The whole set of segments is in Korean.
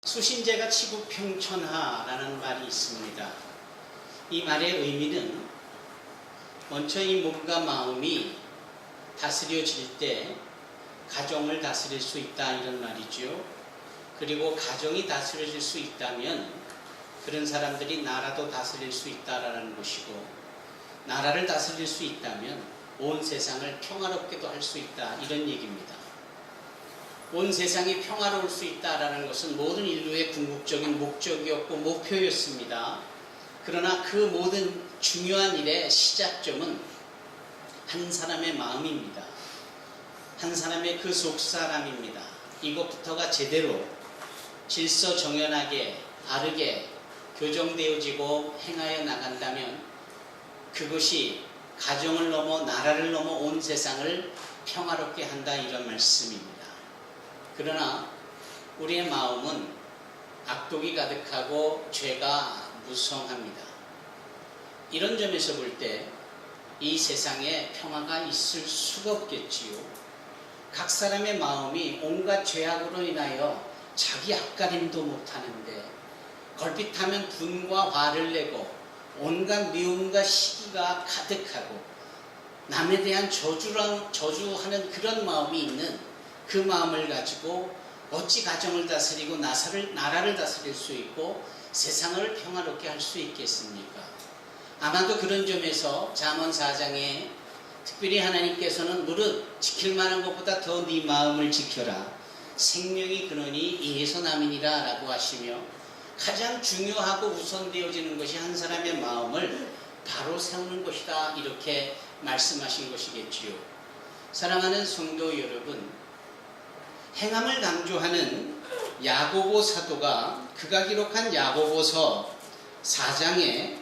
수신제가 치국평천하라는 말이 있습니다. 이 말의 의미는 먼저 이 몸과 마음이 다스려질 때 가정을 다스릴 수 있다 이런 말이죠. 그리고 가정이 다스려질 수 있다면 그런 사람들이 나라도 다스릴 수 있다라는 것이고, 나라를 다스릴 수 있다면 온 세상을 평화롭게도 할 수 있다 이런 얘기입니다. 온 세상이 평화로울 수 있다라는 것은 모든 인류의 궁극적인 목적이었고 목표였습니다. 그러나 그 모든 중요한 일의 시작점은 한 사람의 마음입니다. 한 사람의 그 속사람입니다. 이것부터가 제대로 질서정연하게 바르게 교정되어지고 행하여 나간다면 그것이 가정을 넘어 나라를 넘어 온 세상을 평화롭게 한다 이런 말씀입니다. 그러나 우리의 마음은 악독이 가득하고 죄가 무성합니다. 이런 점에서 볼 때 이 세상에 평화가 있을 수가 없겠지요. 각 사람의 마음이 온갖 죄악으로 인하여 자기 앞가림도 못하는데 걸핏하면 분과 화를 내고 온갖 미움과 시기가 가득하고 남에 대한 저주하는 그런 마음이 있는 그 마음을 가지고 어찌 가정을 다스리고 나라를 다스릴 수 있고 세상을 평화롭게 할 수 있겠습니까? 아마도 그런 점에서 잠언 4장에 특별히 하나님께서는 무릇 지킬 만한 것보다 더 네 마음을 지켜라. 생명이 근원이 이에서 남이니라 라고 하시며 가장 중요하고 우선되어지는 것이 한 사람의 마음을 바로 세우는 것이다 이렇게 말씀하신 것이겠지요. 사랑하는 성도 여러분, 행함을 강조하는 야고보 사도가 그가 기록한 야고보서 4장에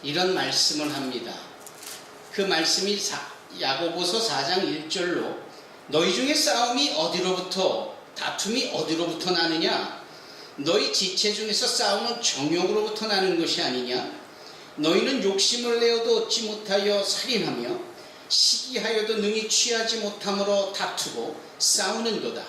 이런 말씀을 합니다. 그 말씀이 야고보서 4장 1절로 너희 중에 싸움이 어디로부터 다툼이 어디로부터 나느냐? 너희 지체 중에서 싸움은 정욕으로부터 나는 것이 아니냐? 너희는 욕심을 내어도 얻지 못하여 살인하며 시기하여도 능히 취하지 못함으로 다투고 싸우는도다.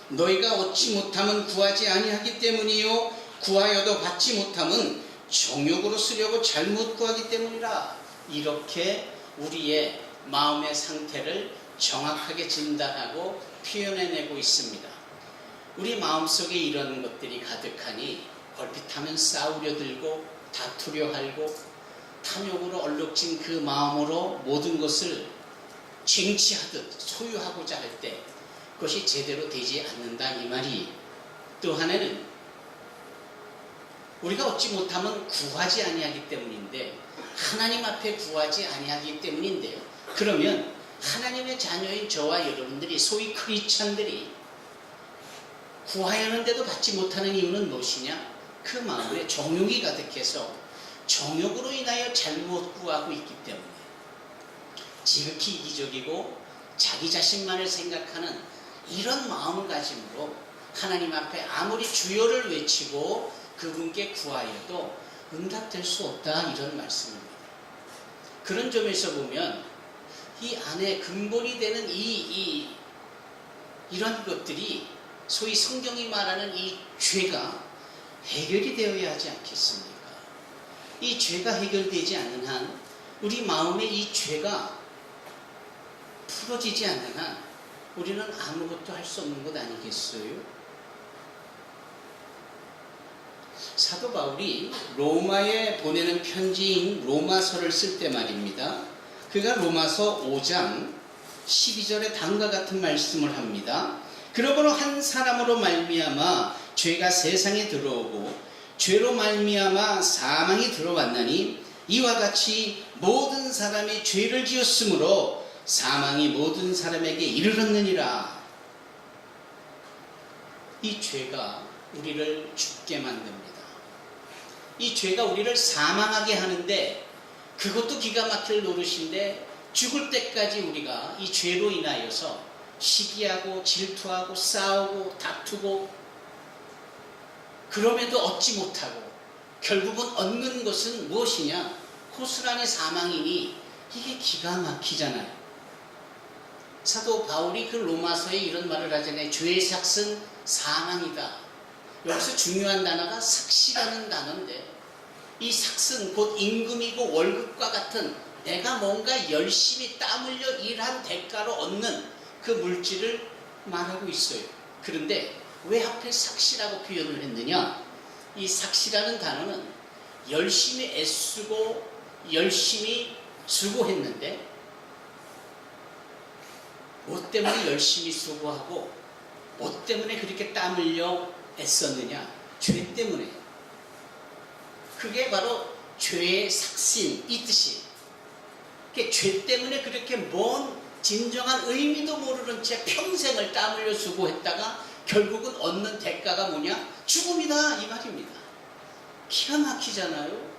너희가 얻지 못함은 구하지 아니하기 때문이요 구하여도 받지 못함은 정욕으로 쓰려고 잘못 구하기 때문이라. 이렇게 우리의 마음의 상태를 정확하게 진단하고 표현해내고 있습니다. 우리 마음속에 이런 것들이 가득하니 걸핏하면 싸우려 들고 다투려 하고 탐욕으로 얼룩진 그 마음으로 모든 것을 쟁취하듯 소유하고자 할 때 그것이 제대로 되지 않는다 이 말이. 또 하나는 우리가 얻지 못하면 구하지 아니하기 때문인데 하나님 앞에 구하지 아니하기 때문인데요. 그러면 하나님의 자녀인 저와 여러분들이 소위 크리스찬들이 구하였는데도 받지 못하는 이유는 무엇이냐? 그 마음에 정욕이 가득해서 정욕으로 인하여 잘못 구하고 있기 때문에 지극히 이기적이고 자기 자신만을 생각하는 이런 마음가짐으로 하나님 앞에 아무리 주여를 외치고 그분께 구하여도 응답될 수 없다 이런 말씀입니다. 그런 점에서 보면 이 안에 근본이 되는 이런 것들이 소위 성경이 말하는 이 죄가 해결이 되어야 하지 않겠습니까? 이 죄가 해결되지 않는 한 우리 마음에 이 죄가 풀어지지 않는 한 우리는 아무것도 할 수 없는 것 아니겠어요? 사도 바울이 로마에 보내는 편지인 로마서를 쓸 때 말입니다. 그가 로마서 5장 12절에 다음과 같은 말씀을 합니다. 그러므로 한 사람으로 말미암아 죄가 세상에 들어오고 죄로 말미암아 사망이 들어왔나니 이와 같이 모든 사람이 죄를 지었으므로 사망이 모든 사람에게 이르렀느니라. 이 죄가 우리를 죽게 만듭니다. 이 죄가 우리를 사망하게 하는데 그것도 기가 막힐 노릇인데 죽을 때까지 우리가 이 죄로 인하여서 시기하고 질투하고 싸우고 다투고 그럼에도 얻지 못하고 결국은 얻는 것은 무엇이냐? 고스란히 사망이니 이게 기가 막히잖아요. 사도 바울이 그 로마서에 이런 말을 하잖아요. 죄의 삭은 사망이다. 여기서 중요한 단어가 삭시라는 단어인데, 이 삭은 곧 임금이고 월급과 같은 내가 뭔가 열심히 땀 흘려 일한 대가로 얻는 그 물질을 말하고 있어요. 그런데 왜 하필 삭시라고 표현을 했느냐? 이 삭시라는 단어는 열심히 애쓰고 열심히 수고했는데, 뭐 때문에 열심히 수고하고 뭐 때문에 그렇게 땀 흘려 애썼느냐? 죄 때문에. 그게 바로 죄의 삭신, 이 뜻이. 죄 때문에 그렇게 먼 진정한 의미도 모르는 채 평생을 땀 흘려 수고했다가 결국은 얻는 대가가 뭐냐? 죽음이다, 이 말입니다. 기가 막히잖아요.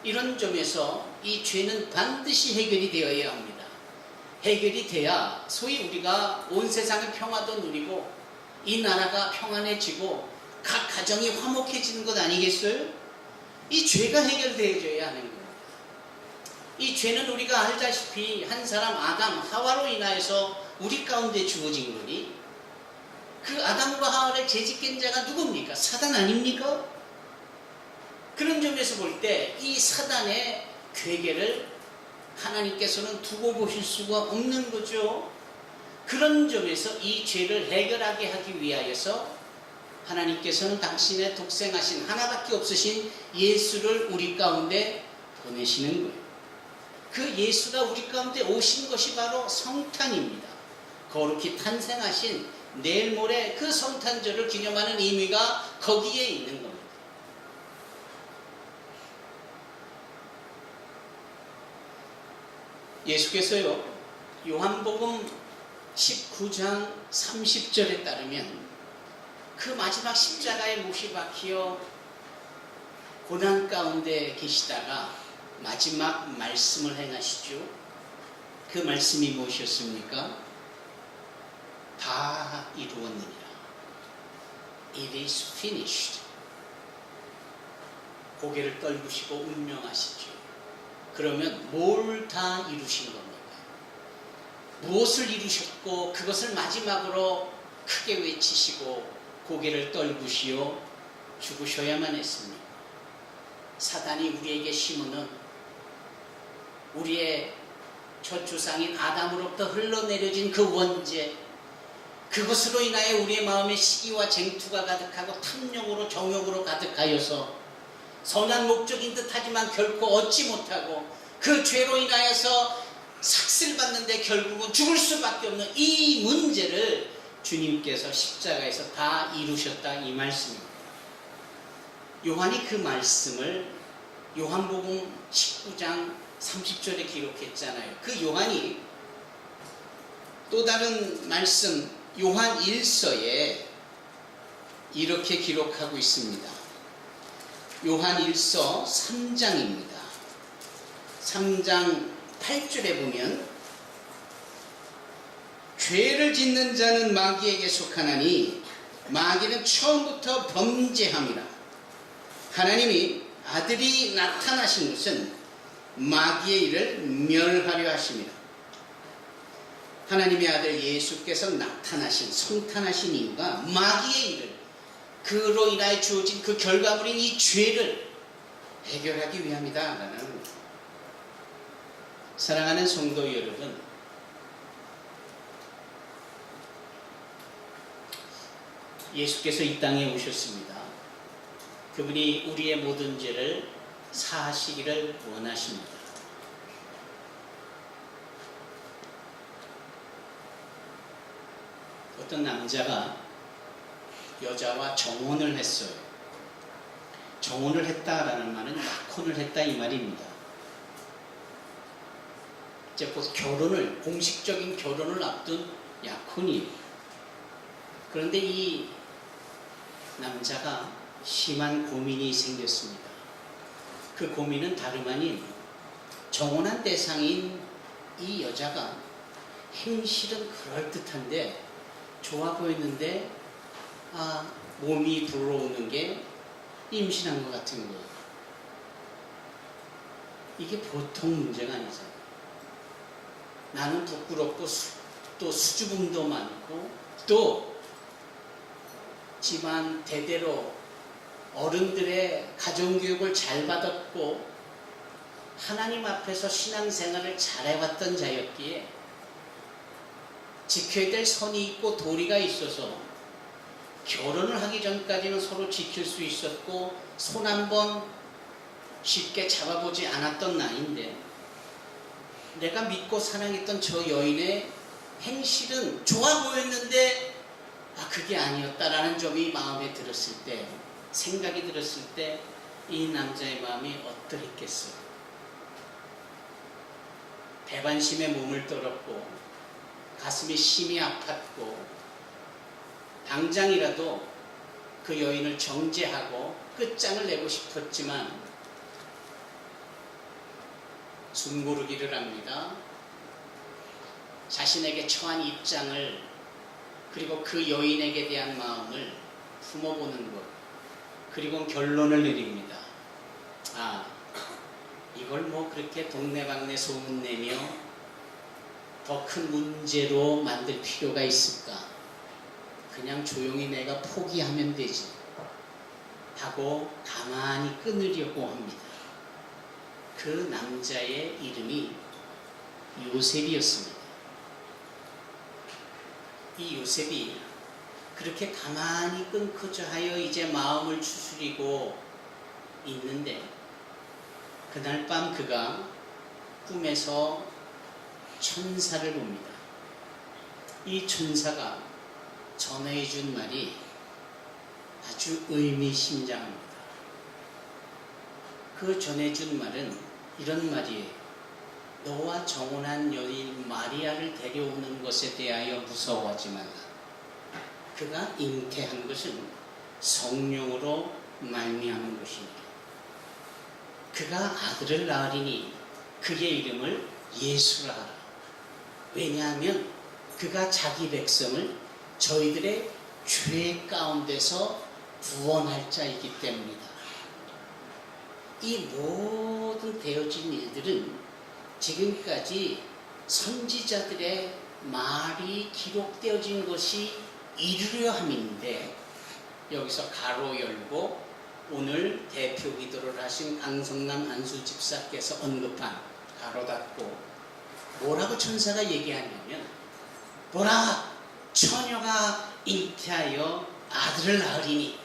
이런 점에서 이 죄는 반드시 해결이 되어야 합니다. 해결이 돼야 소위 우리가 온 세상의 평화도 누리고 이 나라가 평안해지고 각 가정이 화목해지는 것 아니겠어요? 이 죄가 해결되어져야 하는 거예요. 이 죄는 우리가 알다시피 한 사람 아담, 하와로 인하여서 우리 가운데 주어진 거니, 그 아담과 하와를 재짓긴 자가 누굽니까? 사단 아닙니까? 그런 점에서 볼 때 이 사단의 괴계를 하나님께서는 두고 보실 수가 없는 거죠. 그런 점에서 이 죄를 해결하게 하기 위하여서 하나님께서는 당신의 독생하신 하나밖에 없으신 예수를 우리 가운데 보내시는 거예요. 그 예수가 우리 가운데 오신 것이 바로 성탄입니다. 거룩히 탄생하신 내일 모레 그 성탄절을 기념하는 의미가 거기에 있는 겁니다. 예수께서요, 요한복음 19장 30절에 따르면 그 마지막 십자가에 못이 박혀 고난 가운데 계시다가 마지막 말씀을 행하시죠. 그 말씀이 무엇이었습니까? 다 이루었느니라. It is finished. 고개를 떨구시고 운명하시죠. 그러면 뭘 다 이루신 겁니까? 무엇을 이루셨고 그것을 마지막으로 크게 외치시고 고개를 떨구시어 죽으셔야만 했습니다. 사단이 우리에게 심으는 우리의 첫 조상인 아담으로부터 흘러내려진 그 원죄, 그것으로 인하여 우리의 마음에 시기와 쟁투가 가득하고 탐욕으로 정욕으로 가득하여서 선한 목적인 듯하지만 결코 얻지 못하고 그 죄로 인하여서 삭슬 받는데 결국은 죽을 수밖에 없는 이 문제를 주님께서 십자가에서 다 이루셨다, 이 말씀입니다. 요한이 그 말씀을 요한복음 19장 30절에 기록했잖아요. 그 요한이 또 다른 말씀 요한 1서에 이렇게 기록하고 있습니다. 요한 1서 3장입니다. 3장 8절에 보면 죄를 짓는 자는 마귀에게 속하나니 마귀는 처음부터 범죄함이라. 하나님이 아들이 나타나신 것은 마귀의 일을 멸하려 하심이라. 하나님의 아들 예수께서 나타나신, 성탄하신 이유가 마귀의 일을, 그로 인하여 주어진 그 결과물인 이 죄를 해결하기 위함이다 라는 겁니다. 사랑하는 성도 여러분, 예수께서 이 땅에 오셨습니다. 그분이 우리의 모든 죄를 사하시기를 원하십니다. 어떤 남자가 여자와 정혼을 했어요. 정혼을 했다라는 말은 약혼을 했다, 이 말입니다. 이제 곧 결혼을, 공식적인 결혼을 앞둔 약혼이에요. 그런데 이 남자가 심한 고민이 생겼습니다. 그 고민은 다름 아닌 정혼한 대상인 이 여자가 행실은 그럴듯한데, 좋아 보였는데 몸이 불어오는 게 임신한 것 같은 거예요. 이게 보통 문제가 아니잖아요. 나는 부끄럽고 또 수줍음도 많고 또 집안 대대로 어른들의 가정교육을 잘 받았고 하나님 앞에서 신앙생활을 잘해왔던 자였기에 지켜야 될 선이 있고 도리가 있어서 결혼을 하기 전까지는 서로 지킬 수 있었고 손 한번 쉽게 잡아보지 않았던 나이인데 내가 믿고 사랑했던 저 여인의 행실은 좋아 보였는데 그게 아니었다라는 점이 마음에 들었을 때, 생각이 들었을 때 이 남자의 마음이 어떠했겠어요? 배반심에 몸을 떨었고 가슴이 심히 아팠고 당장이라도 그 여인을 정죄하고 끝장을 내고 싶었지만 숨고르기를 합니다. 자신에게 처한 입장을 그리고 그 여인에게 대한 마음을 품어보는 것, 그리고 결론을 내립니다. 이걸 뭐 그렇게 동네방네 소문내며 더 큰 문제로 만들 필요가 있을까? 그냥 조용히 내가 포기하면 되지 하고 가만히 끊으려고 합니다. 그 남자의 이름이 요셉이었습니다. 이 요셉이 그렇게 가만히 끊고자 하여 이제 마음을 추스리고 있는데 그날 밤 그가 꿈에서 천사를 봅니다. 이 천사가 전해준 말이 아주 의미심장합니다. 그 전해준 말은 이런 말이에요. 너와 정혼한 여인 마리아를 데려오는 것에 대하여 무서워하지 말라. 그가 잉태한 것은 성령으로 말미암은 것이니 그가 아들을 낳으리니 그의 이름을 예수라 하라. 왜냐하면 그가 자기 백성을 저희들의 죄 가운데서 구원할 자이기 때문이다. 이 모든 되어진 일들은 지금까지 선지자들의 말이 기록되어진 것이 이루려 함인데 여기서 가로 열고 오늘 대표 기도를 하신 강성남 안수 집사께서 언급한 가로 닫고 뭐라고 천사가 얘기하냐면 보라 처녀가 잉태하여 아들을 낳으리니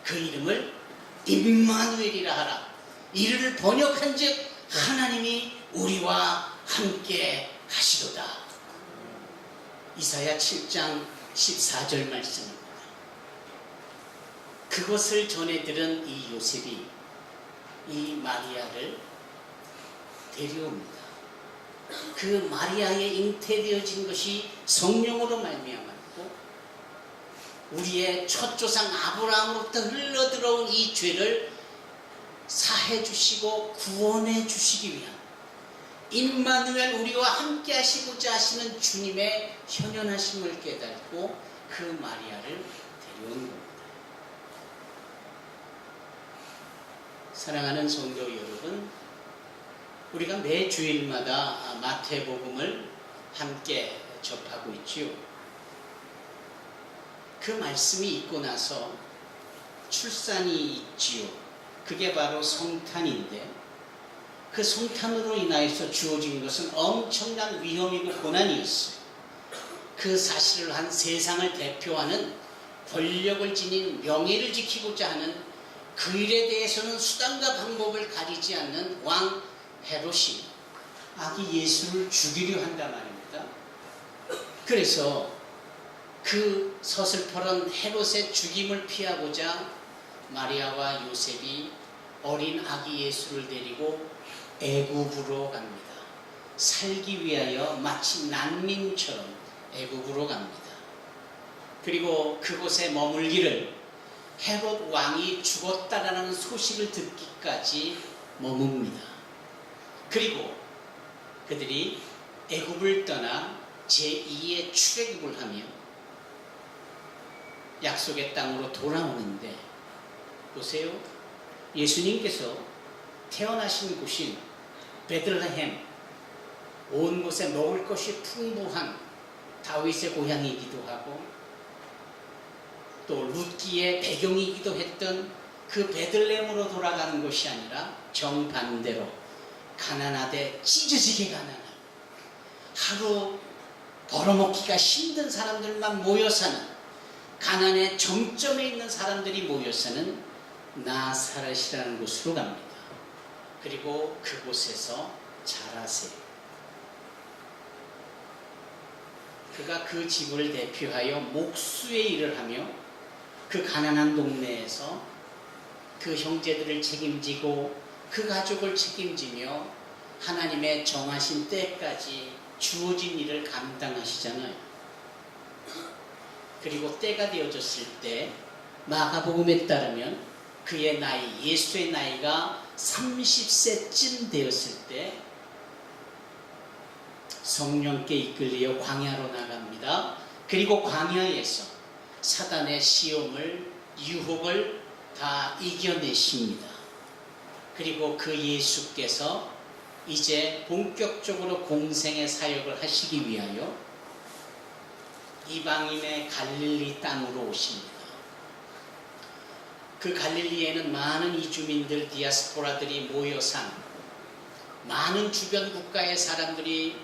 그 이름을 임마누엘이라 하라. 이를 번역한 즉 하나님이 우리와 함께 하시도다. 이사야 7장 14절 말씀입니다. 그것을 전해 들은 이 요셉이 이 마리아를 데려옵니다. 그 마리아의 잉태되어진 것이 성령으로 말미암았고 우리의 첫 조상 아브라함으로부터 흘러들어온 이 죄를 사해 주시고 구원해 주시기 위한 임마누엘 우리와 함께 하시고자 하시는 주님의 현현하심을 깨닫고 그 마리아를 데려온 겁니다. 사랑하는 성도 여러분, 우리가 매 주일마다 마태복음을 함께 접하고 있지요. 그 말씀이 있고 나서 출산이 있지요. 그게 바로 성탄인데 그 성탄으로 인하여서 주어진 것은 엄청난 위험이고 고난이었어요. 그 사실을 한 세상을 대표하는 권력을 지닌 명예를 지키고자 하는 그 일에 대해서는 수단과 방법을 가리지 않는 왕 헤롯이 아기 예수를 죽이려 한단 말입니다. 그래서 그 서슬퍼런 헤롯의 죽임을 피하고자 마리아와 요셉이 어린 아기 예수를 데리고 애굽으로 갑니다. 살기 위하여 마치 난민처럼 애굽으로 갑니다. 그리고 그곳에 머물기를 헤롯 왕이 죽었다라는 소식을 듣기까지 머뭅니다. 그리고 그들이 애굽을 떠나 제2의 출애굽을 하며 약속의 땅으로 돌아오는데 보세요. 예수님께서 태어나신 곳인 베들레헴, 온 곳에 먹을 것이 풍부한 다윗의 고향이기도 하고 또 룻기의 배경이기도 했던 그 베들레헴으로 돌아가는 것이 아니라 정반대로 가난하되 찢어지게 가난한, 하루 벌어먹기가 힘든 사람들만 모여 사는, 가난의 정점에 있는 사람들이 모여 사는 나사렛이라는 곳으로 갑니다. 그리고 그곳에서 자라세요. 그가 그 집을 대표하여 목수의 일을 하며 그 가난한 동네에서 그 형제들을 책임지고 그 가족을 책임지며 하나님의 정하신 때까지 주어진 일을 감당하시잖아요. 그리고 때가 되어졌을 때 마가복음에 따르면 그의 나이, 예수의 나이가 30세쯤 되었을 때 성령께 이끌려 광야로 나갑니다. 그리고 광야에서 사단의 시험을, 유혹을 다 이겨내십니다. 그리고 그 예수께서 이제 본격적으로 공생의 사역을 하시기 위하여 이방인의 갈릴리 땅으로 오십니다. 그 갈릴리에는 많은 이주민들, 디아스포라들이 모여 산, 많은 주변 국가의 사람들이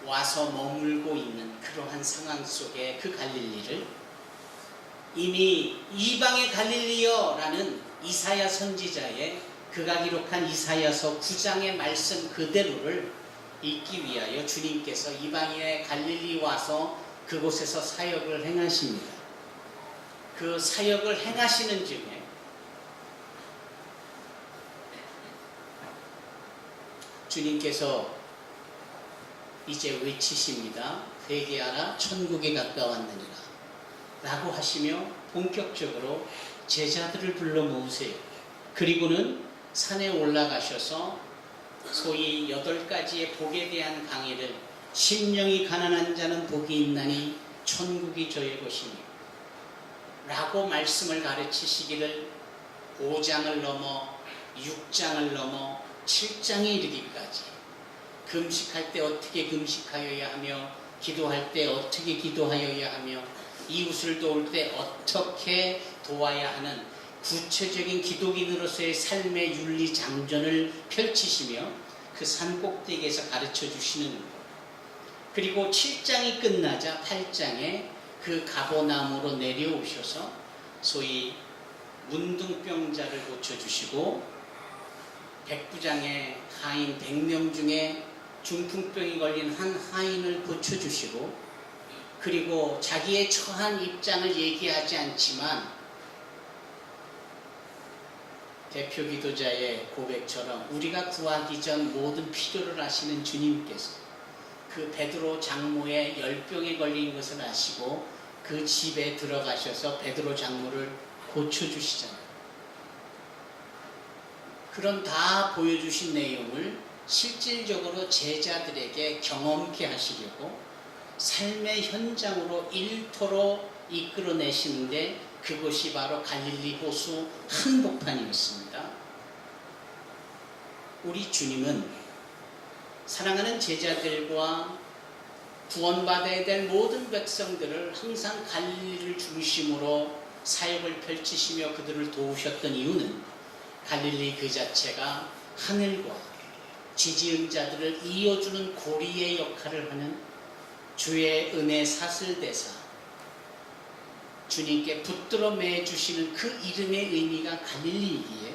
와서 머물고 있는 그러한 상황 속에 그 갈릴리를 이미 이방의 갈릴리여라는 이사야 선지자의 그가 기록한 이사야서 9장의 말씀 그대로를 읽기 위하여 주님께서 이방인의 갈릴리 와서 그곳에서 사역을 행하십니다. 그 사역을 행하시는 중에 주님께서 이제 외치십니다. 회개하라, 천국에 가까웠느니라 라고 하시며 본격적으로 제자들을 불러 모으세요. 그리고는 산에 올라가셔서 소위 8가지의 복에 대한 강의를, 심령이 가난한 자는 복이 있나니 천국이 저의 것이니 라고 말씀을 가르치시기를 5장을 넘어 6장을 넘어 7장에 이르기까지 금식할 때 어떻게 금식하여야 하며, 기도할 때 어떻게 기도하여야 하며, 이웃을 도울 때 어떻게 도와야 하는 구체적인 기독인으로서의 삶의 윤리 장전을 펼치시며 그 산 꼭대기에서 가르쳐 주시는 것. 그리고 7장이 끝나자 8장에 그 가보나무로 내려오셔서 소위 문둥병자를 고쳐주시고, 백부장의 하인 100명 중에 중풍병이 걸린 한 하인을 고쳐주시고, 그리고 자기의 처한 입장을 얘기하지 않지만 대표 기도자의 고백처럼 우리가 구하기 전 모든 필요를 아시는 주님께서 그 베드로 장모의 열병에 걸린 것을 아시고 그 집에 들어가셔서 베드로 장모를 고쳐주시잖아요. 그런 다 보여주신 내용을 실질적으로 제자들에게 경험케 하시려고 삶의 현장으로 일터로 이끌어내시는데 그것이 바로 갈릴리 호수 한복판이었습니다. 우리 주님은 사랑하는 제자들과 구원받아야 될 모든 백성들을 항상 갈릴리를 중심으로 사역을 펼치시며 그들을 도우셨던 이유는 갈릴리 그 자체가 하늘과 지지은 자들을 이어주는 고리의 역할을 하는 주의 은혜 사슬대사, 주님께 붙들어 매주시는 그 이름의 의미가 갈릴리이기에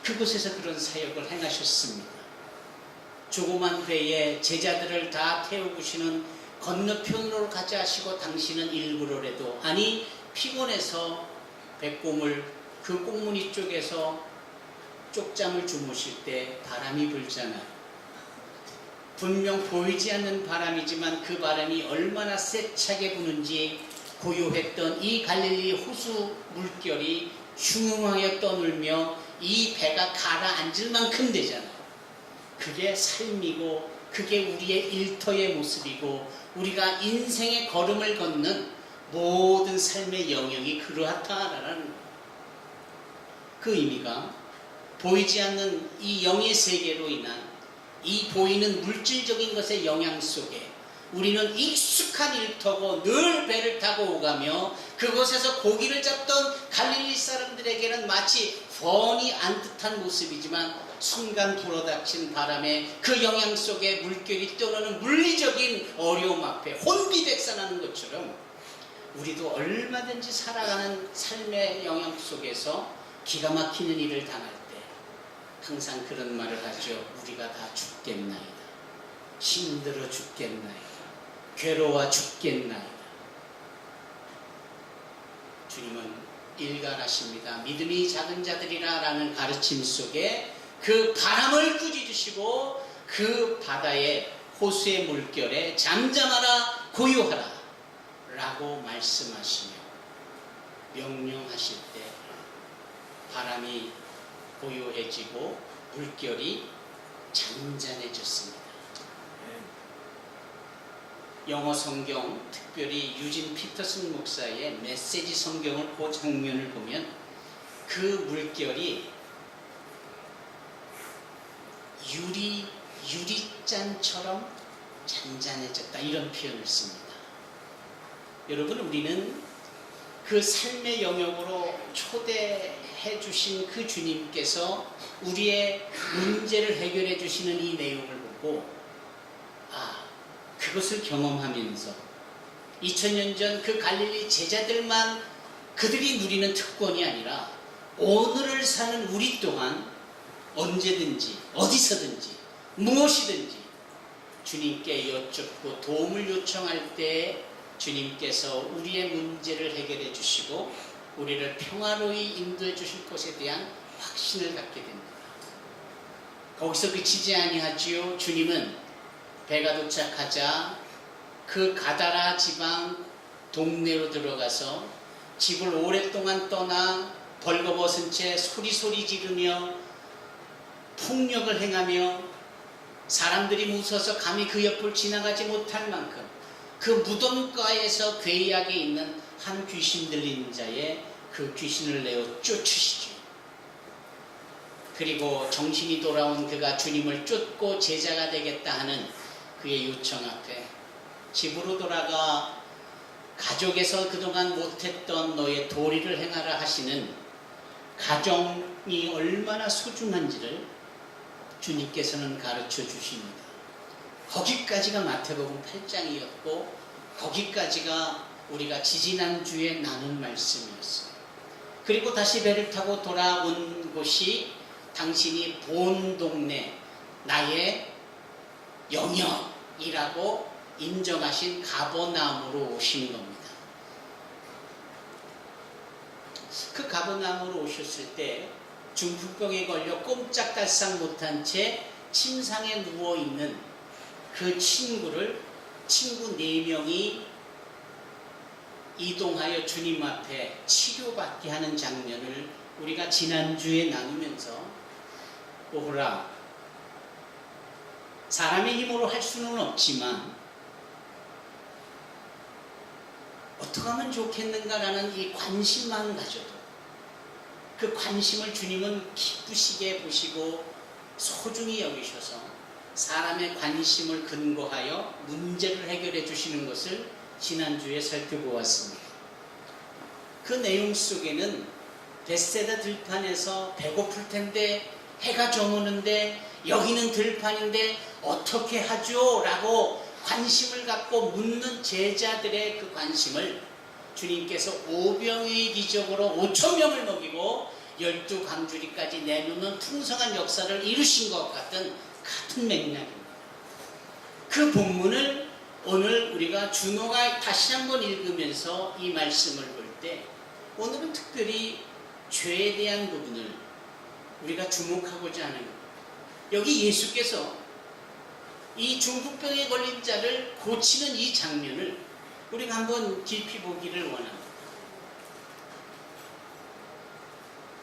그곳에서 그런 사역을 행하셨습니다. 조그만 배에 제자들을 다 태우시는 건너편으로 가자 하시고 당신은 일부러라도, 아니 피곤해서 배꼽을 그 꽁무니 쪽에서 쪽잠을 주무실 때 바람이 불잖아요. 분명 보이지 않는 바람이지만 그 바람이 얼마나 세차게 부는지 고요했던 이 갈릴리 호수 물결이 흉흉하게 떠놀며 이 배가 가라앉을 만큼 되잖아요. 그게 삶이고 그게 우리의 일터의 모습이고 우리가 인생의 걸음을 걷는 모든 삶의 영역이 그렇다라는 그 의미가 보이지 않는 이 영의 세계로 인한 이 보이는 물질적인 것의 영향 속에 우리는 익숙한 일터고 늘 배를 타고 오가며 그곳에서 고기를 잡던 갈릴리 사람들에게는 마치 훤히 안 듯한 모습이지만 순간 불어닥친 바람에 그 영향 속에 물결이 떠오르는 물리적인 어려움 앞에 혼비백산하는 것처럼 우리도 얼마든지 살아가는 삶의 영향 속에서 기가 막히는 일을 당할 때 항상 그런 말을 하죠. 우리가 다 죽겠나이다. 힘들어 죽겠나이다. 괴로워 죽겠나이다. 주님은 일관하십니다. 믿음이 작은 자들이라 라는 가르침 속에 그 바람을 꾸짖으시고 그 바다의 호수의 물결에 잠잠하라 고요하라 라고 말씀하시며 명령하실 때 바람이 고요해지고 물결이 잔잔해졌습니다. 영어 성경, 특별히 유진 피터슨 목사의 메시지 성경을 그 장면을 보면 그 물결이 유리잔처럼 잔잔해졌다 이런 표현을 씁니다. 여러분, 우리는 그 삶의 영역으로 초대해 주신 그 주님께서 우리의 문제를 해결해 주시는 이 내용을 보고 그것을 경험하면서 2000년 전 그 갈릴리 제자들만 그들이 누리는 특권이 아니라 오늘을 사는 우리 또한 언제든지 어디서든지 무엇이든지 주님께 여쭙고 도움을 요청할 때 주님께서 우리의 문제를 해결해 주시고 우리를 평화로이 인도해 주실 것에 대한 확신을 갖게 됩니다. 거기서 그치지 아니하지요. 주님은 배가 도착하자 그 가다라 지방 동네로 들어가서 집을 오랫동안 떠나 벌거벗은 채 소리소리 지르며 폭력을 행하며 사람들이 무서워서 감히 그 옆을 지나가지 못할 만큼 그 무덤가에서 괴이하게 있는 한 귀신 들린 자의 그 귀신을 내어 쫓으시죠. 그리고 정신이 돌아온 그가 주님을 쫓고 제자가 되겠다 하는 그의 요청 앞에 집으로 돌아가 가족에서 그동안 못했던 너의 도리를 행하라 하시는 가정이 얼마나 소중한지를 주님께서는 가르쳐 주십니다. 거기까지가 마태복음 8장이었고 거기까지가 우리가 지지난주에 나눈 말씀이었어요. 그리고 다시 배를 타고 돌아온 곳이 당신이 본 동네 나의 영역이라고 인정하신 가버나움으로 오신 겁니다. 그 가버나움으로 오셨을 때 중풍병에 걸려 꼼짝달싹 못한 채 침상에 누워있는 그 친구 4명이 이동하여 주님 앞에 치료받게 하는 장면을 우리가 지난주에 나누면서 오호라 사람의 힘으로 할 수는 없지만 어떻게 하면 좋겠는가라는 이 관심만 가져도 그 관심을 주님은 기쁘시게 보시고 소중히 여기셔서 사람의 관심을 근거하여 문제를 해결해 주시는 것을 지난주에 살펴보았습니다. 그 내용 속에는 벳세다 들판에서 배고플 텐데 해가 저무는데 여기는 들판인데 어떻게 하죠? 라고 관심을 갖고 묻는 제자들의 그 관심을 주님께서 오병이의 기적으로 5,000명을 먹이고 12강주리까지 내놓는 풍성한 역사를 이루신 것 같은 맥락입니다. 그 본문을 오늘 우리가 준호가 다시 한번 읽으면서 이 말씀을 볼 때 오늘은 특별히 죄에 대한 부분을 우리가 주목하고자 하는 겁니다. 여기 예수께서 이 중풍병에 걸린 자를 고치는 이 장면을 우리가 한번 깊이 보기를 원합니다.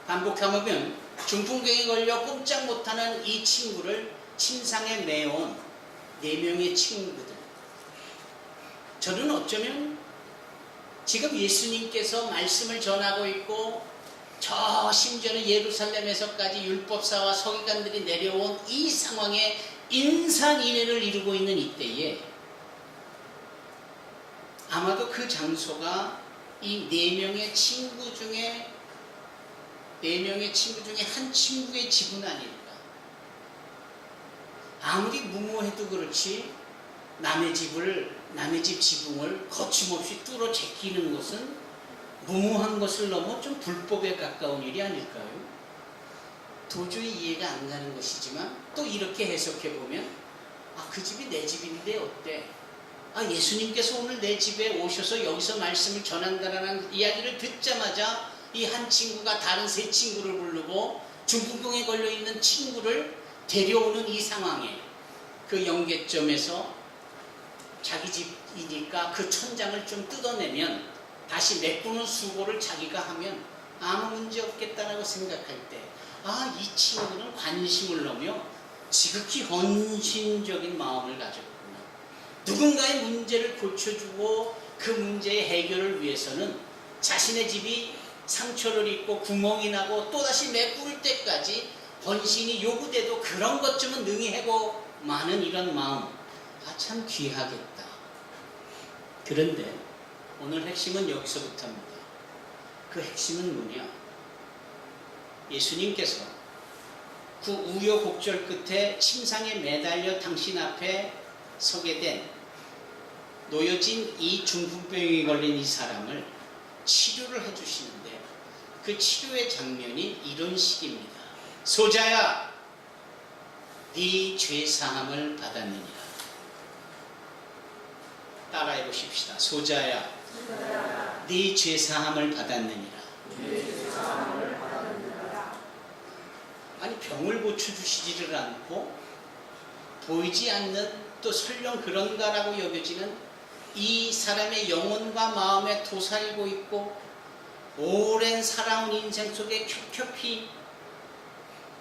반복해보면 중풍병에 걸려 꼼짝 못하는 이 친구를 침상에 메온 4명의 친구들. 저는 어쩌면 지금 예수님께서 말씀을 전하고 있고 저 심지어는 예루살렘에서까지 율법사와 서기관들이 내려온 이 상황에 인산인해를 이루고 있는 이때에 아마도 그 장소가 이 4명의 친구 중에 한 친구의 집은 아닐까. 아무리 무모해도 그렇지 남의 집 지붕을 거침없이 뚫어 제끼는 것은 무모한 것을 넘어 좀 불법에 가까운 일이 아닐까요? 도저히 이해가 안 가는 것이지만 또 이렇게 해석해 보면 그 집이 내 집인데 어때? 예수님께서 오늘 내 집에 오셔서 여기서 말씀을 전한다라는 이야기를 듣자마자 이 한 친구가 다른 3 친구를 부르고 중풍병에 걸려있는 친구를 데려오는 이 상황에 그 연계점에서 자기 집이니까 그 천장을 좀 뜯어내면 다시 메꾸는 수고를 자기가 하면 아무 문제 없겠다라고 생각할 때 이 친구는 관심을 넘어 지극히 헌신적인 마음을 가졌구나. 누군가의 문제를 고쳐주고 그 문제의 해결을 위해서는 자신의 집이 상처를 입고 구멍이 나고 또다시 메꿀 때까지 헌신이 요구돼도 그런 것쯤은 능히 해고 많은 이런 마음, 참 귀하겠다. 그런데 오늘 핵심은 여기서부터입니다. 그 핵심은 뭐냐? 예수님께서 그 우여곡절 끝에 침상에 매달려 당신 앞에 서게 된 놓여진 이 중풍병에 걸린 이 사람을 치료를 해주시는데 그 치료의 장면이 이런 식입니다. 소자야, 네 죄사함을 받았느니라. 따라해 보십시다. 소자야, 네 죄사함을 받았느니라. 아니, 병을 고쳐주시지를 않고 보이지 않는, 또 설령 그런가라고 여겨지는 이 사람의 영혼과 마음에 도사리고 있고 오랜 살아온 인생 속에 켜켜이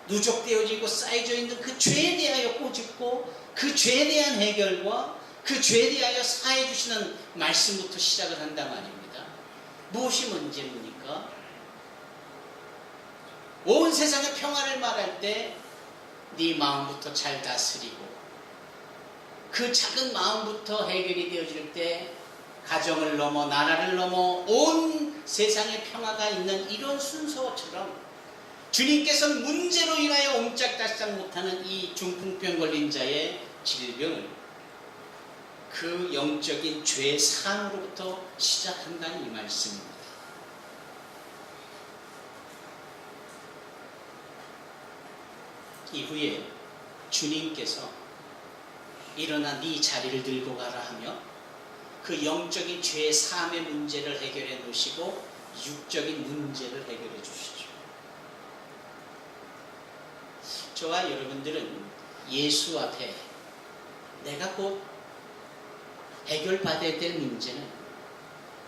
누적되어지고 쌓여져 있는 그 죄에 대하여 꼬집고 그 죄에 대한 해결과 그 죄에 대하여 사해 주시는 말씀부터 시작을 한단 말입니다. 무엇이 문제입니까? 온 세상의 평화를 말할 때 네 마음부터 잘 다스리고 그 작은 마음부터 해결이 되어질 때 가정을 넘어 나라를 넘어 온 세상에 평화가 있는 이런 순서처럼 주님께서는 문제로 인하여 옴짝달싹 못하는 이 중풍병 걸린 자의 질병을 그 영적인 죄 사함으로부터 시작한다는 이 말씀입니다. 이후에 주님께서 일어나 네 자리를 들고 가라 하며 그 영적인 죄 사함의 문제를 해결해 놓으시고 육적인 문제를 해결해 주시죠. 저와 여러분들은 예수 앞에 내가 곧 해결받아야 될 문제는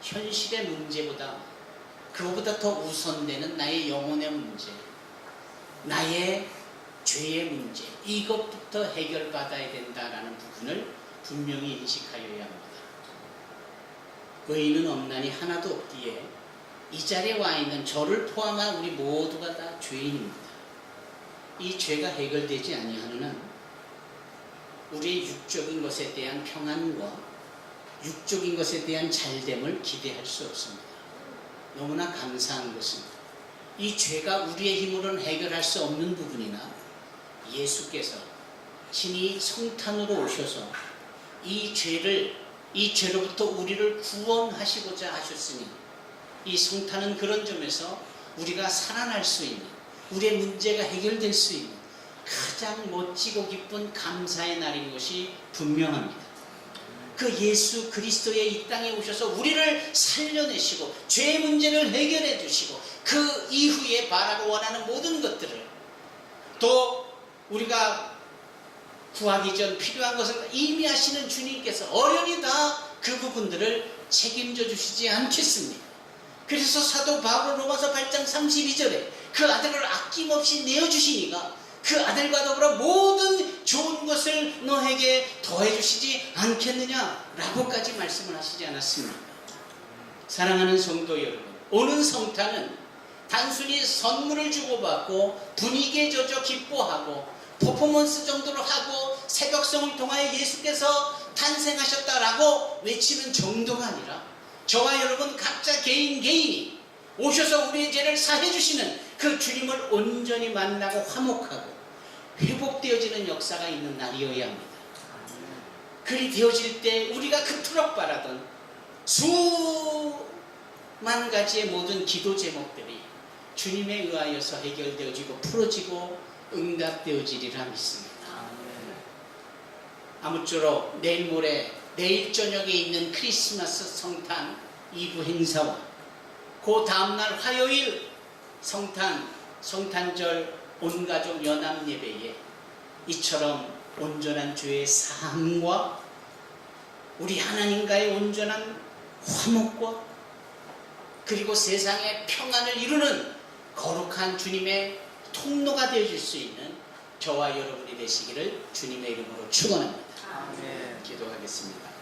현실의 문제보다 그거보다 더 우선되는 나의 영혼의 문제, 나의 죄의 문제, 이것부터 해결받아야 된다라는 부분을 분명히 인식하여야 합니다. 의인은 없나니 하나도 없기에 이 자리에 와 있는 저를 포함한 우리 모두가 다 죄인입니다. 이 죄가 해결되지 아니하는 한 우리의 육적인 것에 대한 평안과 육적인 것에 대한 잘됨을 기대할 수 없습니다. 너무나 감사한 것은 이 죄가 우리의 힘으로는 해결할 수 없는 부분이나 예수께서 친히 성탄으로 오셔서 이 죄로부터 우리를 구원하시고자 하셨으니 이 성탄은 그런 점에서 우리가 살아날 수 있는, 우리의 문제가 해결될 수 있는 가장 멋지고 기쁜 감사의 날인 것이 분명합니다. 그 예수 그리스도의 이 땅에 오셔서 우리를 살려내시고 죄의 문제를 해결해 주시고 그 이후에 바라고 원하는 모든 것들을 또 우리가 구하기 전 필요한 것을 이미 하시는 주님께서 어련히 다 그 부분들을 책임져 주시지 않겠습니까? 그래서 사도 바울 로마서 8장 32절에 그 아들을 아낌없이 내어주시니가 그 아들과 더불어 모든 좋은 것을 너에게 더해 주시지 않겠느냐라고까지 말씀을 하시지 않았습니까? 사랑하는 성도 여러분, 오는 성탄은 단순히 선물을 주고받고 분위기에 젖어 기뻐하고 퍼포먼스 정도로 하고 새벽성을 통하여 예수께서 탄생하셨다라고 외치는 정도가 아니라 저와 여러분 각자 개인이 오셔서 우리의 죄를 사해 주시는 그 주님을 온전히 만나고 화목하고 회복되어지는 역사가 있는 날이어야 합니다. 그리 되어질 때 우리가 그토록 바라던 수만 가지의 모든 기도 제목들이 주님에 의하여서 해결되어지고 풀어지고 응답되어지리라 믿습니다. 아무쪼록 내일 모레 내일 저녁에 있는 크리스마스 성탄 2부 행사와 그 다음날 화요일 성탄절 온가족 연합 예배에 이처럼 온전한 죄의 사함과 우리 하나님과의 온전한 화목과 그리고 세상의 평안을 이루는 거룩한 주님의 통로가 되어줄 수 있는 저와 여러분이 되시기를 주님의 이름으로 축원합니다. 아멘. 기도하겠습니다.